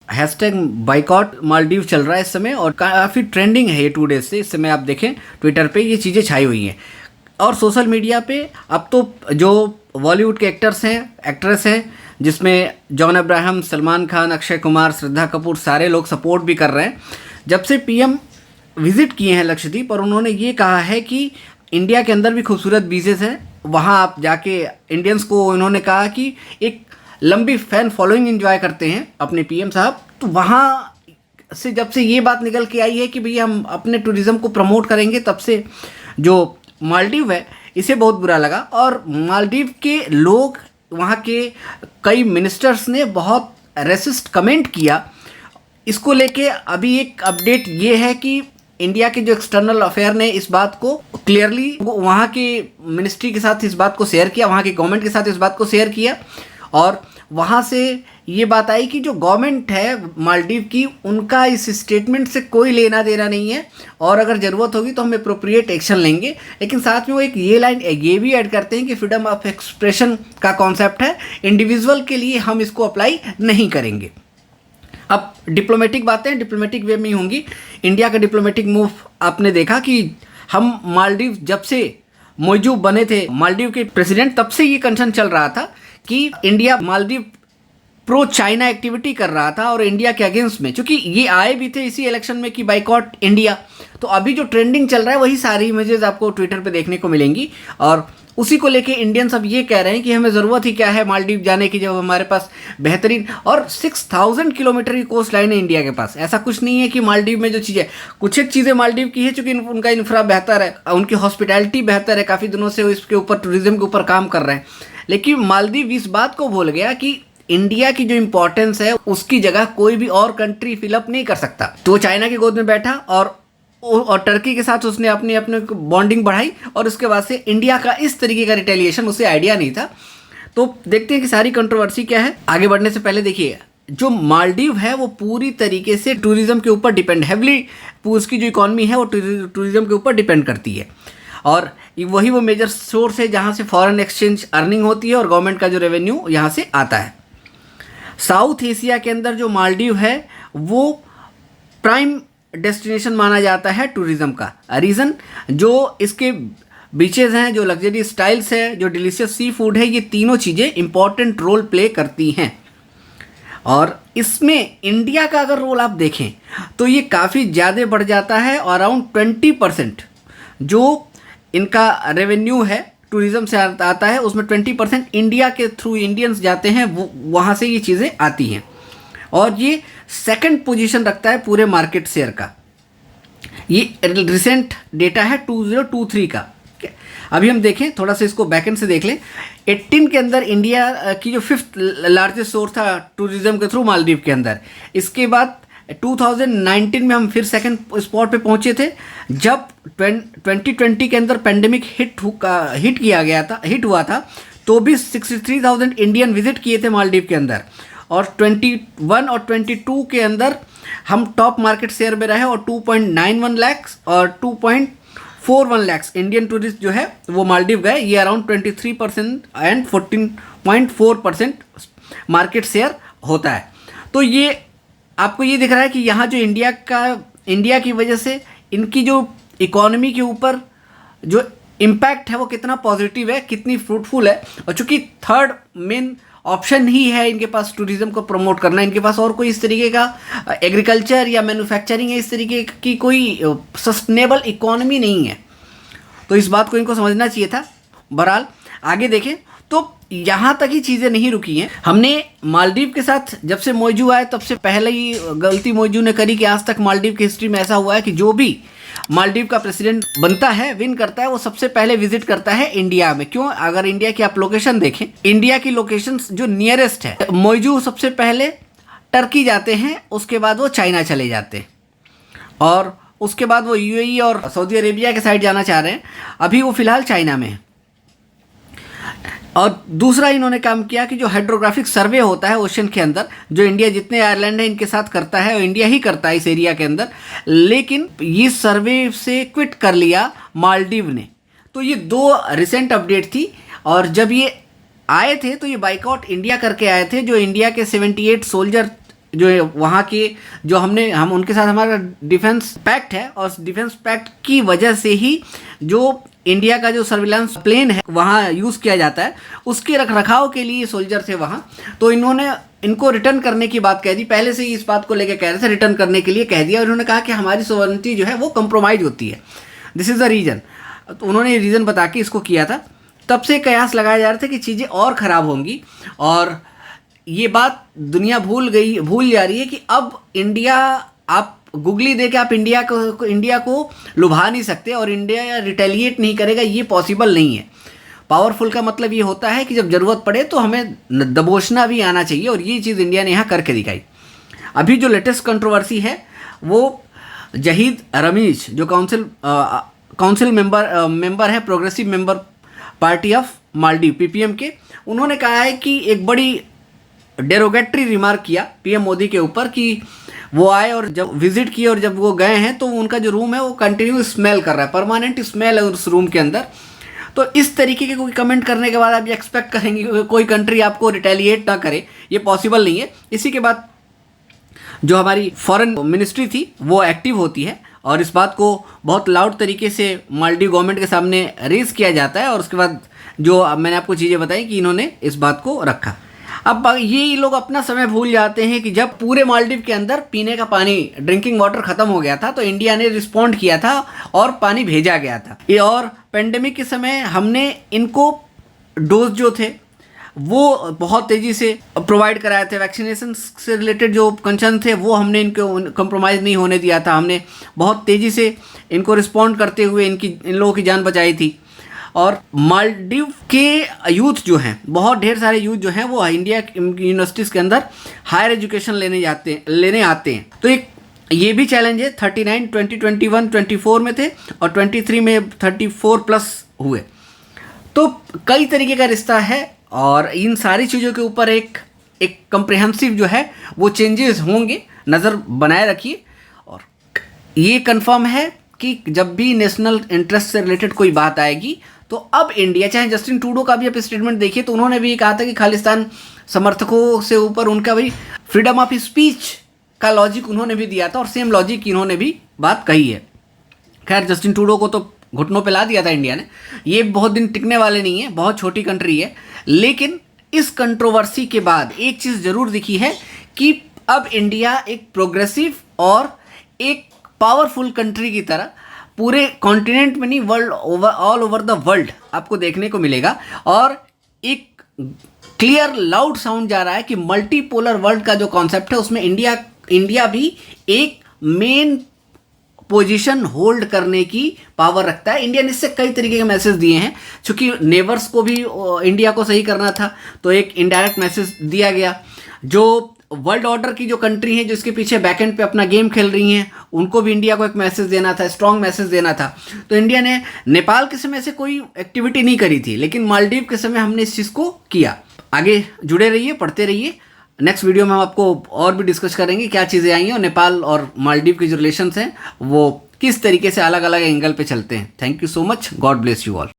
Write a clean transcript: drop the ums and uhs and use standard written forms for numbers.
Hashtag boycott Maldives चल रहा है इस समय और काफ़ी ट्रेंडिंग है ये 2 डेज से। इस समय आप देखें ट्विटर पे ये चीज़ें छाई हुई हैं और सोशल मीडिया पे अब तो जो बॉलीवुड के एक्टर्स हैं, एक्ट्रेस हैं, जिसमें जॉन अब्राहम, सलमान खान, अक्षय कुमार, श्रद्धा कपूर, सारे लोग सपोर्ट भी कर रहे हैं। जब से पीएम विजिट किए हैं लक्षद्वीप और उन्होंने ये कहा है कि इंडिया के अंदर भी खूबसूरत बीचेस हैं, वहाँ आप जाके इंडियंस को उन्होंने कहा कि एक लंबी फैन फॉलोइंग एंजॉय करते हैं अपने पीएम साहब। तो वहाँ से जब से ये बात निकल के आई है कि भैया हम अपने टूरिज़्म को प्रमोट करेंगे, तब से जो मालदीव है इसे बहुत बुरा लगा। और मालदीव के लोग, वहाँ के कई मिनिस्टर्स ने बहुत रेसिस्ट कमेंट किया। इसको लेके अभी एक अपडेट ये है कि इंडिया के जो एक्सटर्नल अफेयर ने इस बात को क्लियरली वहाँ के मिनिस्ट्री के साथ इस बात को शेयर किया, वहाँ की गवर्नमेंट के साथ इस बात को शेयर किया और वहाँ से ये बात आई कि जो गवर्नमेंट है मालदीव की, उनका इस स्टेटमेंट से कोई लेना देना नहीं है और अगर ज़रूरत होगी तो हम अप्रोप्रिएट एक्शन लेंगे। लेकिन साथ में वो एक ये लाइन ये भी ऐड करते हैं कि फ्रीडम ऑफ एक्सप्रेशन का कॉन्सेप्ट है, इंडिविजुअल के लिए हम इसको अप्लाई नहीं करेंगे। अब डिप्लोमेटिक बातें डिप्लोमेटिक वे में ही होंगी। इंडिया का डिप्लोमेटिक मूव आपने देखा कि हम मालदीव जब से मोइजू बने थे मालदीव के प्रेसिडेंट, तब से ये कंसर्न चल रहा था कि India Maldives pro China activity कर रहा था और इंडिया के अगेंस्ट में, क्योंकि ये आए भी थे इसी इलेक्शन में कि बाइकॉट इंडिया। तो अभी जो ट्रेंडिंग चल रहा है वही सारी इमेजेस आपको ट्विटर पे देखने को मिलेंगी और उसी को लेके इंडियंस अब ये कह रहे हैं कि हमें ज़रूरत ही क्या है मालदीव जाने की, जब हमारे पास बेहतरीन और 6000 किलोमीटर की कोस्ट लाइन है इंडिया के पास। ऐसा कुछ नहीं है कि मालदीव में जो चीज़ें, कुछ एक चीज़ें मालदीव की है चूँकि उनका इंफ्रा बेहतर है, उनकी हॉस्पिटैलिटी बेहतर है, काफ़ी दिनों से इसके ऊपर टूरिज्म के ऊपर काम कर रहे हैं। लेकिन मालदीव इस बात को भूल गया कि इंडिया की जो इंपॉर्टेंस है उसकी जगह कोई भी और कंट्री फिलअप नहीं कर सकता। तो वो चाइना की गोद में बैठा और टर्की के साथ उसने अपनी अपने बॉन्डिंग बढ़ाई और उसके बाद से इंडिया का इस तरीके का रिटेलिएशन उसे आइडिया नहीं था। तो देखते हैं कि सारी कंट्रोवर्सी क्या है। आगे बढ़ने से पहले देखिए, जो मालदीव है वो पूरी तरीके से टूरिज्म के ऊपर डिपेंड, हैवली उसकी जो इकॉनमी है वो टूरिज्म के ऊपर डिपेंड करती है और वही वो मेजर सोर्स है जहाँ से फॉरेन एक्सचेंज अर्निंग होती है और गवर्नमेंट का जो रेवेन्यू यहाँ से आता है। साउथ एशिया के अंदर जो मालदीव है वो प्राइम डेस्टिनेशन माना जाता है टूरिज्म का। रीज़न, जो इसके बीचेस हैं, जो लग्जरी स्टाइल्स है, जो डिलीशियस सी फूड है, ये तीनों चीज़ें इंपॉर्टेंट रोल प्ले करती हैं। और इसमें इंडिया का अगर रोल आप देखें तो ये काफ़ी ज़्यादा बढ़ जाता है। अराउंड 20% जो इनका रेवेन्यू है टूरिज़्म से आता है, उसमें 20% इंडिया के थ्रू इंडियंस जाते हैं, वो वहाँ से ये चीज़ें आती हैं और ये सेकंड पोजीशन रखता है पूरे मार्केट शेयर का। ये रिसेंट डेटा है 2023 का। अभी हम देखें, थोड़ा सा इसको बैकएंड से देख लें। 18 के अंदर इंडिया की जो 5th लार्जेस्ट सोर्स था टूरिज्म के थ्रू मालदीव के अंदर। इसके बाद 2019 में हम फिर सेकंड स्पॉट पे पहुंचे थे, जब 2020 के अंदर पेंडेमिक हिट हुआ था तो भी 63,000 इंडियन विजिट किए थे मालदीव के अंदर और 21 और 22 के अंदर हम टॉप मार्केट शेयर में रहे और 2.91 लाख और 2.41 लाख इंडियन टूरिस्ट जो है वो मालदीव गए। ये अराउंड 23% एंड 14.4% मार्केट शेयर होता है। तो ये आपको ये दिख रहा है कि यहाँ जो इंडिया की वजह से इनकी जो इकोनॉमी के ऊपर जो इम्पैक्ट है वो कितना पॉजिटिव है, कितनी फ्रूटफुल है। और चूँकि थर्ड मेन ऑप्शन ही है इनके पास टूरिज्म को प्रमोट करना, इनके पास और कोई इस तरीके का एग्रीकल्चर या मैन्युफैक्चरिंग है, इस तरीके की कोई सस्टेनेबल इकोनॉमी नहीं है। तो इस बात को इनको समझना चाहिए था। बहरहाल आगे देखें तो यहाँ तक ही चीज़ें नहीं रुकी हैं। हमने मालदीव के साथ जब से मोइजू आए तब से पहले ही गलती मोइजू ने करी कि आज तक मालदीव की हिस्ट्री में ऐसा हुआ है कि जो भी मालदीव का प्रेसिडेंट बनता है, विन करता है, वो सबसे पहले विजिट करता है इंडिया में। क्यों? अगर इंडिया की आप लोकेशन देखें, इंडिया की लोकेशन जो नियरेस्ट है, मोइजू सबसे पहले टर्की जाते हैं, उसके बाद वो चाइना चले जाते हैं और उसके बाद वो यूएई और सऊदी अरेबिया के साइड जाना चाह रहे हैं। अभी वो फिलहाल चाइना में है। और दूसरा इन्होंने काम किया कि जो हाइड्रोग्राफिक सर्वे होता है ओशन के अंदर, जो इंडिया जितने आइलैंड है इनके साथ करता है और इंडिया ही करता है इस एरिया के अंदर, लेकिन ये सर्वे से क्विट कर लिया मालदीव ने। तो ये 2 रिसेंट अपडेट थी और जब ये आए थे तो ये बाइकआउट इंडिया करके आए थे। जो इंडिया के 78 सोल्जर जो वहाँ के जो हम उनके साथ हमारा डिफेंस पैक्ट है, और डिफेंस पैक्ट की वजह से ही जो इंडिया का जो सर्विलांस प्लेन है वहाँ यूज़ किया जाता है, उसके रखरखाव के लिए सोल्जर थे वहाँ। तो इन्होंने इनको रिटर्न करने की बात कह दी, पहले से ही इस बात को लेकर कह रहे थे, रिटर्न करने के लिए कह दिया, और उन्होंने कहा कि हमारी सोवरेनिटी जो है वो कंप्रोमाइज़ होती है, दिस इज़ द रीज़न। तो उन्होंने रीज़न बता के इसको किया था। तब से कयास लगाया जा रहा था कि चीज़ें और ख़राब होंगी, और ये बात दुनिया भूल जा रही है कि अब इंडिया, आप गुगली दे के आप इंडिया को लुभा नहीं सकते, और इंडिया रिटेलिएट नहीं करेगा, ये पॉसिबल नहीं है। पावरफुल का मतलब ये होता है कि जब ज़रूरत पड़े तो हमें दबोचना भी आना चाहिए, और ये चीज़ इंडिया ने यहाँ करके दिखाई। अभी जो लेटेस्ट कंट्रोवर्सी है वो जहीद रमीज, जो काउंसिल मेंबर है, progressive member party of Maldives ppm के, उन्होंने कहा है कि एक बड़ी डेरोगेटरी रिमार्क किया पीएम मोदी के ऊपर कि वो आए और जब विजिट किए और जब वो गए हैं तो उनका जो रूम है वो कंटिन्यू स्मेल कर रहा है, परमानेंट स्मेल है उस रूम के अंदर। तो इस तरीके के कोई कमेंट करने के बाद आप ये एक्सपेक्ट करेंगे कि कोई कंट्री आपको रिटेलिएट ना करे, ये पॉसिबल नहीं है। इसी के बाद जो हमारी फॉरेन मिनिस्ट्री थी वो एक्टिव होती है, और इस बात को बहुत लाउड तरीके से मालदीव गवर्नमेंट के सामने रेज किया जाता है, और उसके बाद जो मैंने आपको चीज़ें बताई कि इन्होंने इस बात को रखा। अब ये लोग अपना समय भूल जाते हैं कि जब पूरे मालदीव के अंदर पीने का पानी, ड्रिंकिंग वाटर ख़त्म हो गया था, तो इंडिया ने रिस्पॉन्ड किया था और पानी भेजा गया था। ये और पेंडेमिक के समय हमने इनको डोज जो थे वो बहुत तेज़ी से प्रोवाइड कराए थे। वैक्सीनेशन से रिलेटेड जो कंसर्न थे वो हमने इनको कंप्रोमाइज़ नहीं होने दिया था, हमने बहुत तेज़ी से इनको रिस्पॉन्ड करते हुए इन लोगों की जान बचाई थी। और मालदीव के यूथ जो हैं, बहुत ढेर सारे यूथ जो हैं वो इंडिया यूनिवर्सिटीज़ के अंदर हायर एजुकेशन लेने आते हैं। तो एक ये भी चैलेंज है। 39 2021 24 में थे, और 23 में 34+ हुए। तो कई तरीके का रिश्ता है, और इन सारी चीज़ों के ऊपर एक कंप्रिहेंसिव जो है वो चेंजेस होंगे, नज़र बनाए रखिए। और ये कंफर्म है कि जब भी नेशनल इंटरेस्ट से रिलेटेड कोई बात आएगी तो अब इंडिया, चाहे जस्टिन ट्रूडो का भी आप स्टेटमेंट देखिए तो उन्होंने भी कहा था कि खालिस्तान समर्थकों से ऊपर उनका भाई फ्रीडम ऑफ स्पीच का लॉजिक उन्होंने भी दिया था, और सेम लॉजिक इन्होंने भी बात कही है। खैर, जस्टिन ट्रूडो को तो घुटनों पे ला दिया था इंडिया ने, ये बहुत दिन टिकने वाले नहीं है, बहुत छोटी कंट्री है। लेकिन इस कंट्रोवर्सी के बाद एक चीज़ ज़रूर दिखी है कि अब इंडिया एक प्रोग्रेसिव और एक पावरफुल कंट्री की तरह पूरे कॉन्टिनेंट में नहीं, ऑल ओवर द वर्ल्ड आपको देखने को मिलेगा। और एक क्लियर लाउड साउंड जा रहा है कि मल्टीपोलर वर्ल्ड का जो कॉन्सेप्ट है उसमें इंडिया भी एक मेन पोजीशन होल्ड करने की पावर रखता है। इंडिया ने इससे कई तरीके के मैसेज दिए हैं, क्योंकि नेबर्स को भी इंडिया को सही करना था तो एक इनडायरेक्ट मैसेज दिया गया। जो वर्ल्ड ऑर्डर की जो कंट्री हैं जो इसके पीछे बैकएंड पे अपना गेम खेल रही हैं, उनको भी इंडिया को एक मैसेज देना था, स्ट्रॉन्ग मैसेज देना था। तो इंडिया ने नेपाल के समय से कोई एक्टिविटी नहीं करी थी, लेकिन मालदीव के समय हमने इस चीज़ को किया। आगे जुड़े रहिए, पढ़ते रहिए। नेक्स्ट वीडियो में हम आपको और भी डिस्कस करेंगे क्या चीज़ें आई हैं, और नेपाल और मालदीव के जो रिलेशंस हैं वो किस तरीके से अलग अलग एंगल पे चलते हैं। Thank you so much, God bless you all.